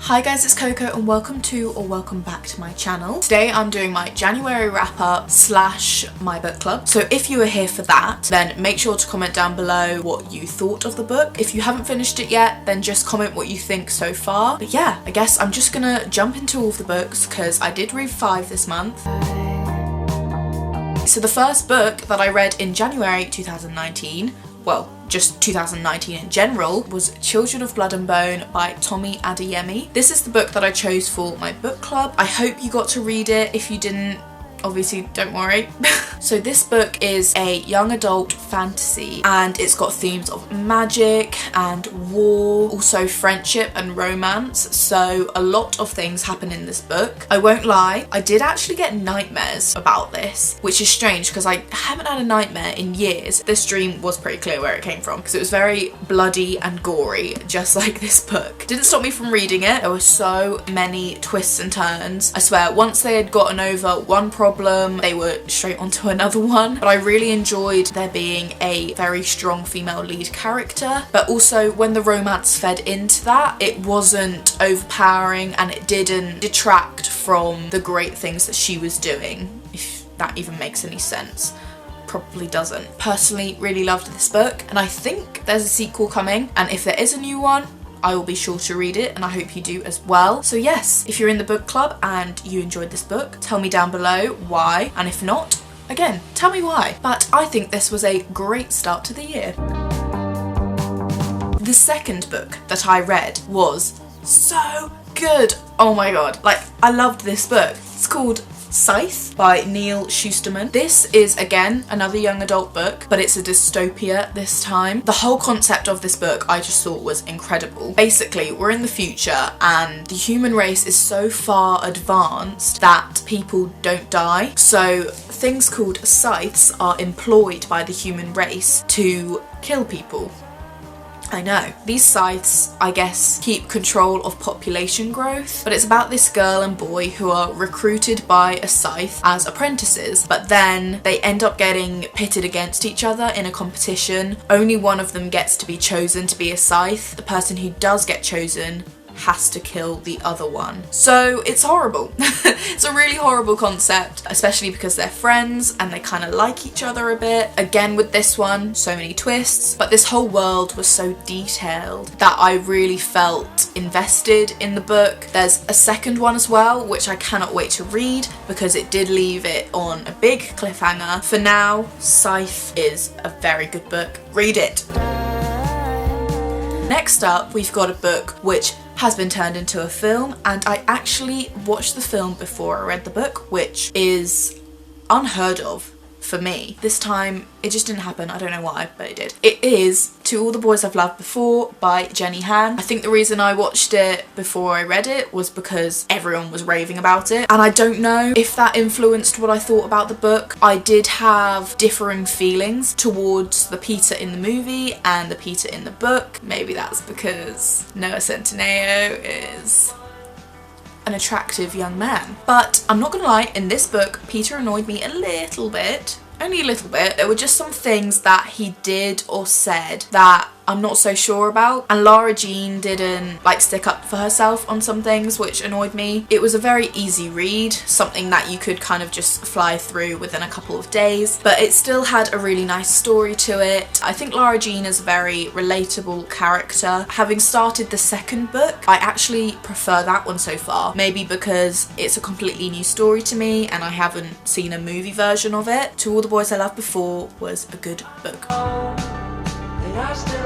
Hi guys, it's Coco and welcome to or welcome back to my channel. Today I'm doing my January wrap up / my book club. So if you are here for that, then make sure to comment down below what you thought of the book. If you haven't finished it yet, then just comment what you think so far. But yeah, I guess I'm just gonna jump into all of the books because I did read 5 this month. So the first book that I read in January 2019, well, just 2019 in general, was Children of Blood and Bone by Tomi Adeyemi. This is the book that I chose for my book club. I hope you got to read it. If you didn't, obviously don't worry. So this book is a young adult fantasy and it's got themes of magic and war, also friendship and romance, so a lot of things happen in this book. I won't lie, I did actually get nightmares about this, which is strange because I haven't had a nightmare in years. This dream was pretty clear where it came from because it was very bloody and gory, just like this book. Didn't stop me from reading it. There were so many twists and turns. I swear, once they had gotten over one problem, they were straight onto another one. But I really enjoyed there being a very strong female lead character, but also when the romance fed into that, it wasn't overpowering and it didn't detract from the great things that she was doing, if that even makes any sense. Probably doesn't. Personally, really loved this book and I think there's a sequel coming, and if there is a new one, I will be sure to read it and I hope you do as well. So yes, if you're in the book club and you enjoyed this book, tell me down below why, and if not, again, tell me why. But I think this was a great start to the year. The second book that I read was so good. Oh my god, like I loved this book. It's called Scythe by Neal Shusterman. This is again another young adult book, but it's a dystopia this time. The whole concept of this book I just thought was incredible. Basically, we're in the future and the human race is so far advanced that people don't die. So things called scythes are employed by the human race to kill people. I know. These scythes, I guess, keep control of population growth, but it's about this girl and boy who are recruited by a scythe as apprentices, but then they end up getting pitted against each other in a competition. Only one of them gets to be chosen to be a scythe. The person who does get chosen has to kill the other one. So it's horrible. It's a really horrible concept, especially because they're friends and they kind of like each other a bit. Again with this one, so many twists, but this whole world was so detailed that I really felt invested in the book. There's a second one as well, which I cannot wait to read because it did leave it on a big cliffhanger. For now, Scythe is a very good book. Read it. Next up, we've got a book which has been turned into a film, and I actually watched the film before I read the book, which is unheard of for me. This time it just didn't happen. I don't know why, but it did. It is To All the Boys I've Loved Before by Jenny Han. I think the reason I watched it before I read it was because everyone was raving about it, and I don't know if that influenced what I thought about the book. I did have differing feelings towards the Peter in the movie and the Peter in the book. Maybe that's because Noah Centineo is an attractive young man. But I'm not gonna lie, in this book, Peter annoyed me a little bit. Only a little bit. There were just some things that he did or said that I'm not so sure about, and Lara Jean didn't like stick up for herself on some things, which annoyed me. It was a very easy read, something that you could kind of just fly through within a couple of days, but it still had a really nice story to it. I think Lara Jean is a very relatable character. Having started the second book, I actually prefer that one so far, maybe because it's a completely new story to me and I haven't seen a movie version of it. To All the Boys I Loved Before was a good book.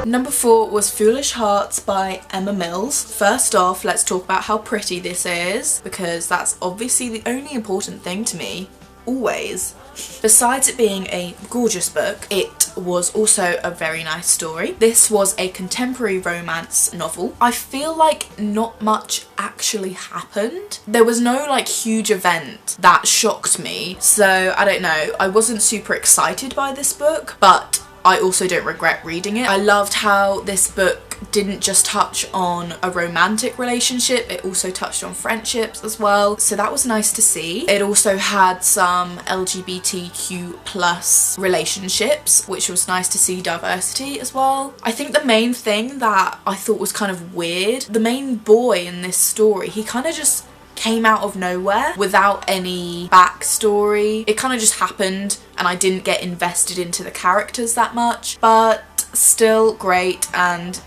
Number 4 was Foolish Hearts by Emma Mills. First off, let's talk about how pretty this is, because that's obviously the only important thing to me, always. Besides it being a gorgeous book, it was also a very nice story. This was a contemporary romance novel. I feel like not much actually happened. There was no like huge event that shocked me, so I don't know. I wasn't super excited by this book, but I also don't regret reading it. I loved how this book book didn't just touch on a romantic relationship, it also touched on friendships as well, so that was nice to see. It also had some LGBTQ plus relationships, which was nice to see diversity as well. I think the main thing that I thought was kind of weird, the main boy in this story, he kind of just came out of nowhere without any backstory. It kind of just happened and I didn't get invested into the characters that much, but still great, and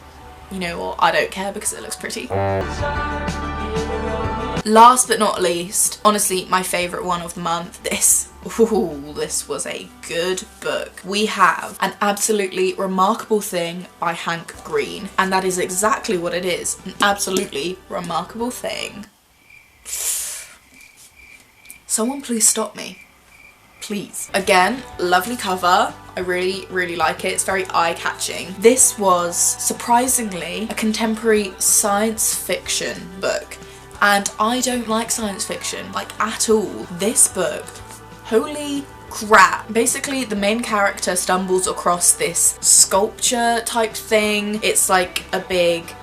you know what, I don't care because it looks pretty. Last but not least, honestly my favourite one of the month, this was a good book. We have An Absolutely Remarkable Thing by Hank Green, and that is exactly what it is, an absolutely remarkable thing. Someone please stop me. Please. Again, lovely cover. I really like it. It's very eye-catching. This was surprisingly a contemporary science fiction book, and I don't like science fiction, like at all. This book, holy crap. Basically the main character stumbles across this sculpture type thing. It's like a big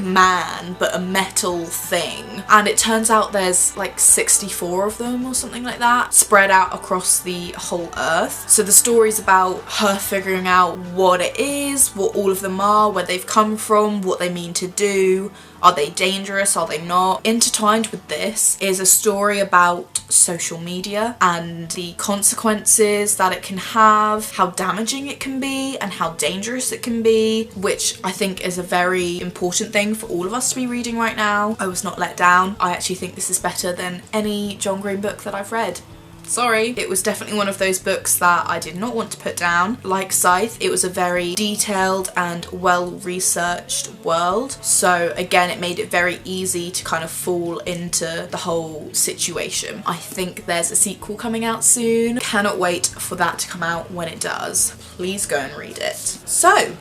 man but a metal thing, and it turns out there's like 64 of them or something like that spread out across the whole earth. So the story's about her figuring out what it is, what all of them are, where they've come from, what they mean to do, are they dangerous, are they not. Intertwined with this is a story about social media and the consequences that it can have, how damaging it can be and how dangerous it can be, which I think is a very important thing for all of us to be reading right now. I was not let down. I actually think this is better than any John Green book that I've read. Sorry. It was definitely one of those books that I did not want to put down. Like Scythe, it was a very detailed and well-researched world, so again it made it very easy to kind of fall into the whole situation. I think there's a sequel coming out soon. Cannot wait for that to come out when it does. Please go and read it. So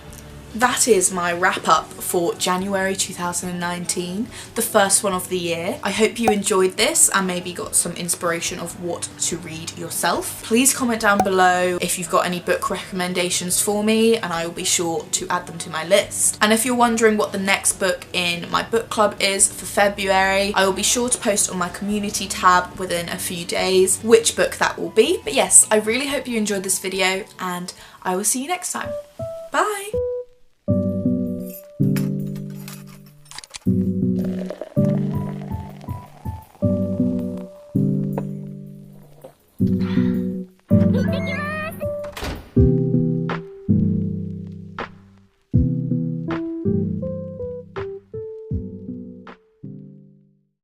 that is my wrap up for January 2019, the first one of the year. I hope you enjoyed this and maybe got some inspiration of what to read yourself. Please comment down below if you've got any book recommendations for me, and I will be sure to add them to my list. And if you're wondering what the next book in my book club is for February, I will be sure to post on my community tab within a few days which book that will be. But yes, I really hope you enjoyed this video, and I will see you next time. Bye!